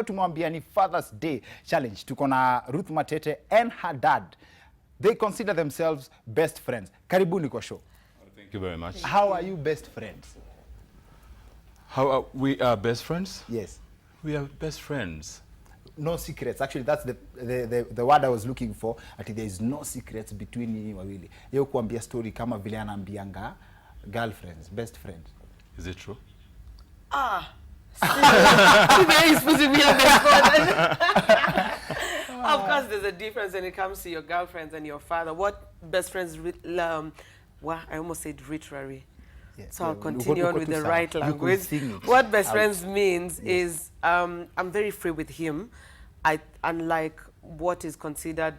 leo tumwambia ni Father's Day challenge. Tuko na Ruth Matete and her dad. They consider themselves best friends. Karibuni kwa show. Thank you very much. How are you best friends? How are we best friends? Yes. We are best friends. No secrets. Actually, that's the word I was looking for. Ati there is no secrets between you wawili. Yeye kuambia story kama vile anaambianga girlfriends, best friends. Is it true? Of course, there's a difference when it comes to your girlfriends and your father. What best friends, well, I almost said literary. Yeah, so I'll continue on with the right language. What best friends means is I'm very free with him. Unlike what is considered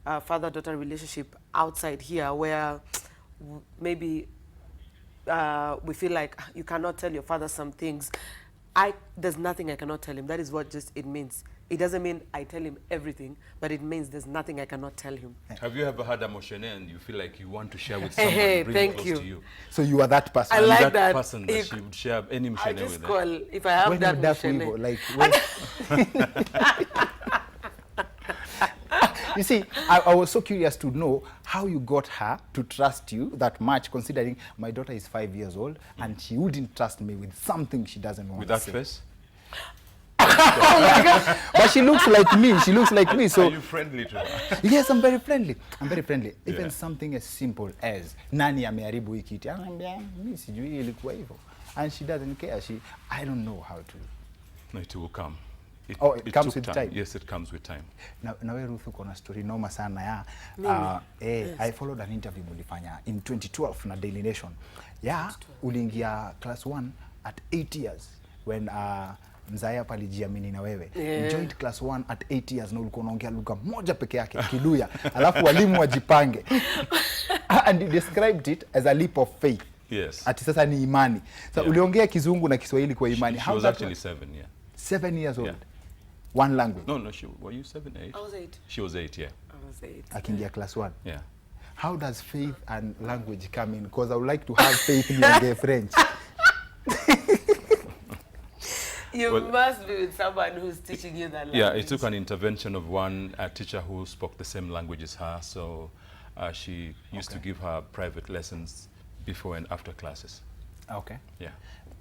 a father-daughter relationship outside here, where maybe we feel like you cannot tell your father some things. There's nothing I cannot tell him. That is what just it means. It doesn't mean I tell him everything, but it means there's nothing I cannot tell him. Have you ever had a motion and you feel like you want to share with someone really close to you? So you are that person. I like that person that she would share any motion with. I just call if I have that motion. Like you see, I was so curious to know how you got her to trust you that much, considering my daughter is 5 years old and she wouldn't trust me with something she doesn't want to say. With that face? Oh my God. But she looks like me. She looks like me. So are you friendly to her? Yes, I'm very friendly. I'm very friendly. Even something as simple as nani ameharibu hii kiti. Anambia mimi sijui ilikuwa hivyo. And she doesn't care. I don't know how to. No, it will come. It comes with time. Yes, it comes with time. Na wewe Ruth uko na story noma sana ya. I followed an interview mulifanya in 2012 na Daily Nation. Yeah, uliingia class 1 at 8 years when Mzaya palijiamini na wewe. You joined class 1 at 8 years na ulikuwa unaongea lugha moja peke yake, Kiluya. Alafu walimu wajipange. And you described it as a leap of faith. Yes. Ati sasa ni imani. So uliongea Kizungu na Kiswahili kwa imani. She was actually 7, yeah. 7 years old. One language. No, were you 7, 8? I was 8. She was 8, yeah. I was 8. Akiingia class 1. Yeah. How does faith and language come in? Because I would like to have faith in your French. You must be with someone who's teaching you that language. Yeah, it took an intervention of a teacher who spoke the same language as her. So she used to give her private lessons before and after classes. Okay. Yeah.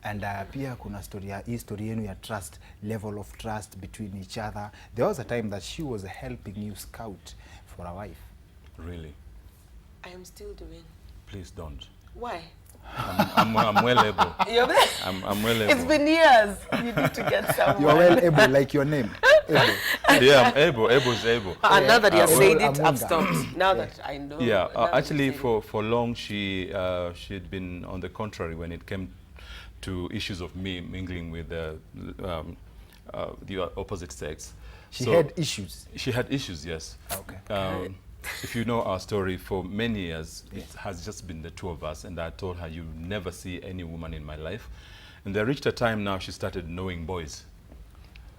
And pia kuna story yenu ya trust, level of trust between each other. There was a time that she was helping you scout for a wife. Really? I am still doing. Please don't. Why? I'm well able. I'm well able. It's been years. You need to get someone. You're well able, like your name. Able. Yeah, I'm able. Able's able. Now that you have said it, I've stopped. Now that I know. Yeah, actually for long she had been on the contrary when it came to issues of me mingling with the opposite sex. She had issues? She had issues, yes. Okay. If you know our story, for many years, it has just been the two of us, and I told her, you never see any woman in my life. And there reached a time now she started knowing boys.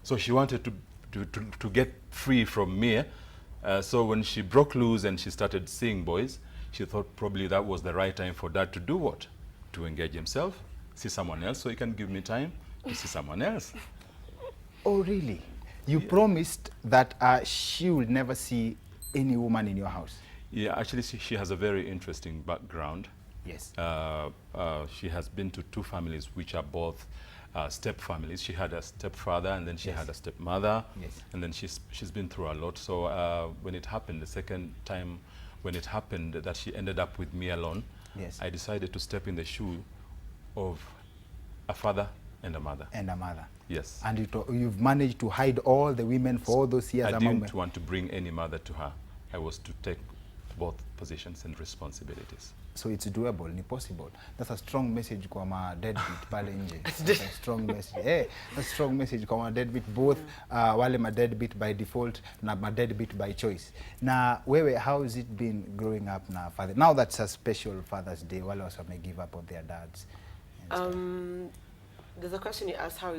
So she wanted to get free from me. So when she broke loose and she started seeing boys, she thought probably that was the right time for Dad to do what? To engage himself, see someone else, so he can give me time to see someone else. Oh, really? You promised that she would never see any woman in your house? Yeah, actually she has a very interesting background. Yes. She has been to 2 families which are both step families. She had a stepfather and then she had a stepmother. Yes. And then she's been through a lot. So when it happened, the second time when it happened that she ended up with me alone, I decided to step in the shoe of a father and a mother. And a mother. Yes. And you've managed to hide all the women for all those years? I didn't want to bring any mother to her. I was to take both positions and responsibilities. So it's doable, ni possible. That's a strong message kwa ma deadbeat pale nje. That's a strong message. That's a strong message kwa ma deadbeat, both wale ma deadbeat by default na ma deadbeat by choice. Na wewe, how has it been growing up na father? Now that's a special Father's Day, wale also may give up on their dads. There's a question you asked, how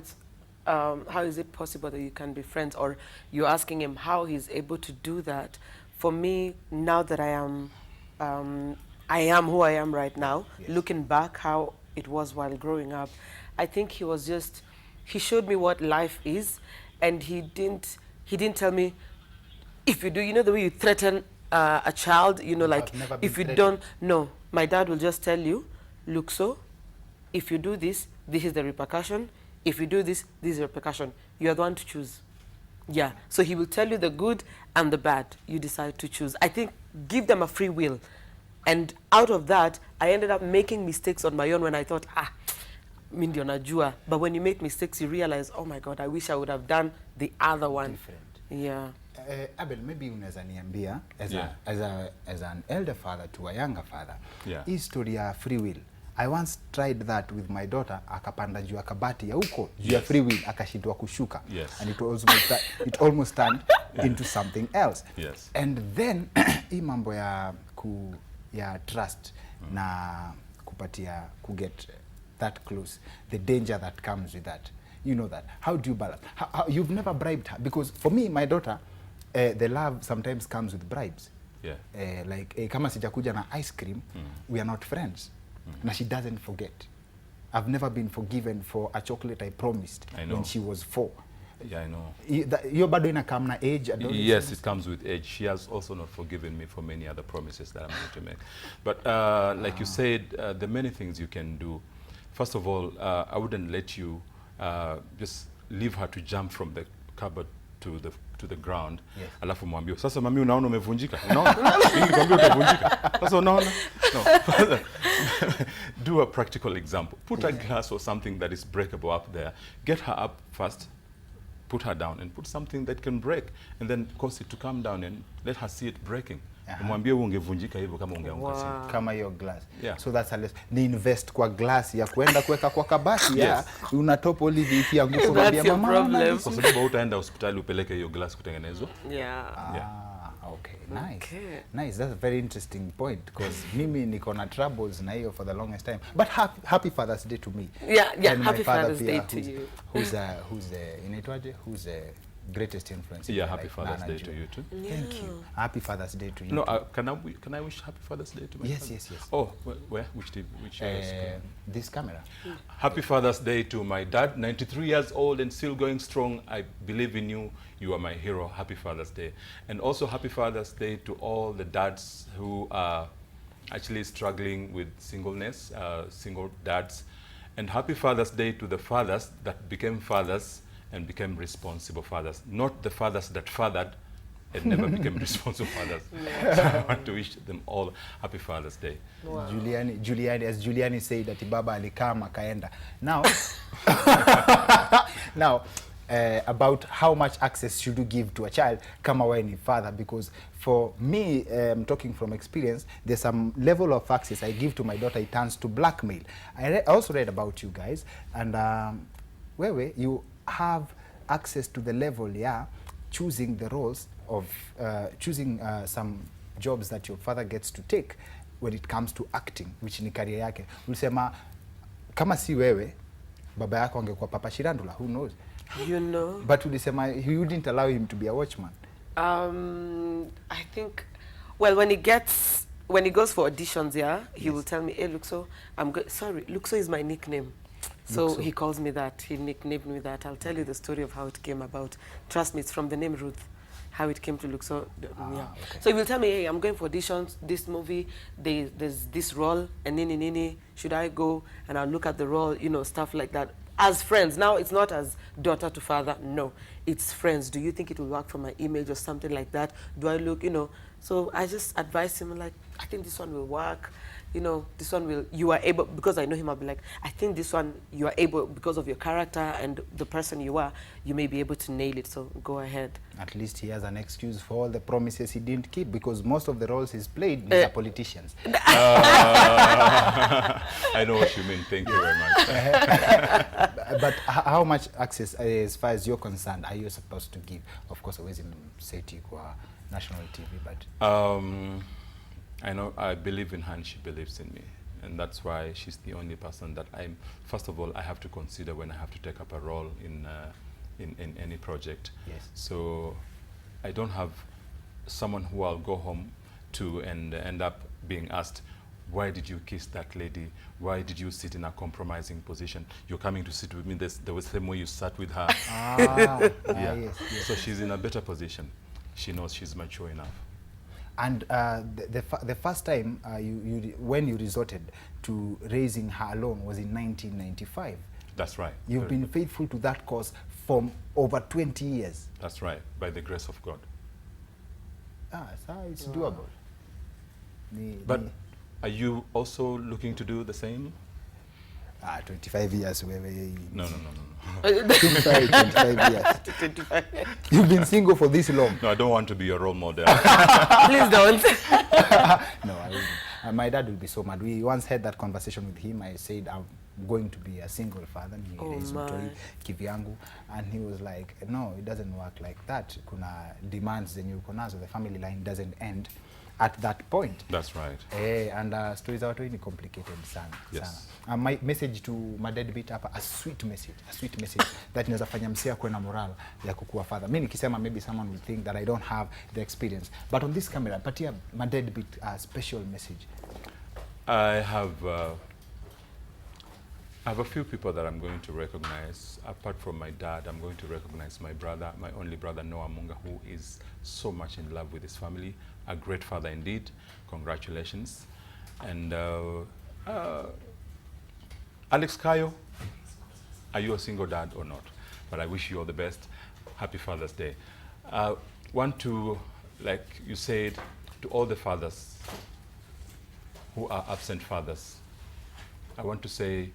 is it possible that you can be friends, or you're asking him how he's able to do that. For me, now that I am who I am right now, looking back how it was while growing up, I think he showed me what life is, and he didn't tell me, if you do, you know the way you threaten a child, you know, like if you don't, no, my dad will just tell you, look, so if you do this, this is the repercussion. If you do this, this is the repercussion. You are the one to choose. Yeah, so he will tell you the good and the bad. You decide to choose. I think give them a free will. And out of that, I ended up making mistakes on my own when I thought, mi ndio najua. But when you make mistakes, you realize, oh my God, I wish I would have done the other one. Different. Yeah. Abel, maybe unaweza niambia as an elder father to a younger father, hii story ya free will. I once tried that with my daughter, akapanda juu ya kabati ya huko juu ya free will, akashindwa kushuka. And it almost turned into something else. And then hii mambo ya trust na kupatia get that close, the danger that comes with that. You know that. How do you balance? How you've never bribed her? Because for me, my daughter, the love sometimes comes with bribes. Like, kama sijakuja na ice cream, we are not friends. Na she doesn't forget. I've never been forgiven for a chocolate I promised when she was 4. Yeah, I know. Your bado ina come na age? Yes, it comes with age. She has also not forgiven me for many other promises that I'm going to make. But like you said, there are many things you can do. First of all, I wouldn't let you just leave her to jump from the cupboard to the ground. Alafu mwambie sasa mami unaona umevunjika, unaona mimi nikwambia utavunjika sasa unaona. No. Do a practical example. Put a glass or something that is breakable up there, get her up first, put her down, and put something that can break, and then cause it to come down and let her see it breaking. Mwambie ungevunjika hivyo kama ungeanguka chini kama hiyo glass. So that's a lesson. Ni invest kwa glass ya kwenda kuweka kwa kabati ya unatopo olive ikianguka mwambie mama, kwa sababu utaenda hospitali upeleke hiyo glass kutengenezwa. Okay, nice. That's a very interesting point, because mimi niko na troubles na hiyo for the longest time. But happy Father's Day to me. Happy Father's Day to you. Who's the greatest influence? Happy Father's Day to you too. Thank you. Happy Father's Day to you. No, can I wish Happy Father's Day to my father? Yes. Oh, where? Which this camera. Happy Father's Day to my dad, 93 years old and still going strong. I believe in you. You are my hero. Happy Father's Day. And also Happy Father's Day to all the dads who are actually struggling with singleness, single dads. And Happy Father's Day to the fathers that became fathers and became responsible fathers, not the fathers that fathered and never became responsible fathers. So I want to wish them all Happy Father's Day. Wow. Giuliani, as Giuliani said, that baba alikama kaenda. Now, about how much access should you give to a child kama wewe ni father, because for me, talking from experience, there's some level of access I give to my daughter, it turns to blackmail. I also read about you guys, and wewe, you have access to the level, choosing the roles of choosing some jobs that your father gets to take when it comes to acting, which ni career yake. Ulisema kama si wewe baba yako angekuwa Papa Shirandula, who knows? You know. But ulisema you wouldn't allow him to be a watchman. I think, well, when he goes for auditions, he will tell me, hey, Luxo, sorry, Luxo is my nickname. So he calls me that. He nicknamed me that. I'll tell you the story of how it came about. Trust me, it's from the name Ruth, how it came to look. So okay. So he will tell me, hey, I'm going for auditions, this movie, there's this role, and nini, should I go? And I'll look at the role, you know, stuff like that. As friends. Now, it's not as daughter to father. No, it's friends. Do you think it will work for my image or something like that? Do I look, you know? So I just advise him, like, I think this one will work. You know, this one will, you are able, because I know him, I'll be like, I think this one, you are able, because of your character and the person you are, you may be able to nail it, so go ahead. At least he has an excuse for all the promises he didn't keep, because most of the roles he's played are politicians. I know what you mean, thank you very much. But how much access, as far as you're concerned, are you supposed to give? Of course, always say to national TV, but... I know, I believe in her and she believes in me. And that's why she's the only person that first of all, I have to consider when I have to take up a role in any project. Yes. So I don't have someone who I'll go home to and end up being asked, why did you kiss that lady? Why did you sit in a compromising position? You're coming to sit with me the same way you sat with her. Yes, yes. So she's in a better position. She knows she's mature enough. And the first time when you resorted to raising her alone was in 1995. That's right. You've been faithful to that cause for over 20 years. That's right, by the grace of God. So it's doable. But are you also looking to do the same? 25 years. No. 25 years. You've been single for this long. No, I don't want to be your role model. Please don't. No, I wouldn't. My dad will be so mad. We once had that conversation with him. I said, I'm going to be a single father. And he was like, no, it doesn't work like that. Kuna demands zenye uko nazo. The family line doesn't end at that point. That's right. And stories are really complicated, sana. Yes. My message to my deadbeat hapa, a sweet message that inaweza fanya msia kuwe na moral ya kukuwa father. Mimi nikisema, maybe someone will think that I don't have the experience, but on this camera, patia my deadbeat a special message. I have a few people that I'm going to recognize. Apart from my dad, I'm going to recognize my brother, my only brother, Noah Munga, who is so much in love with his family. A great father indeed. Congratulations. And Alex Kayo, are you a single dad or not? But I wish you all the best. Happy Father's Day. Want to, like you said, to all the fathers who are absent fathers, I want to say,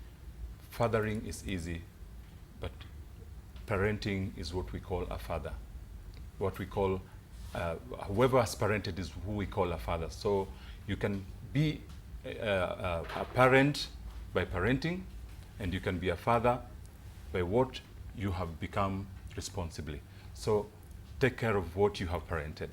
fathering is easy, but parenting is what we call a father. What we call, whoever has parented is who we call a father. So you can be a parent by parenting, and you can be a father by what you have become responsibly. So take care of what you have parented.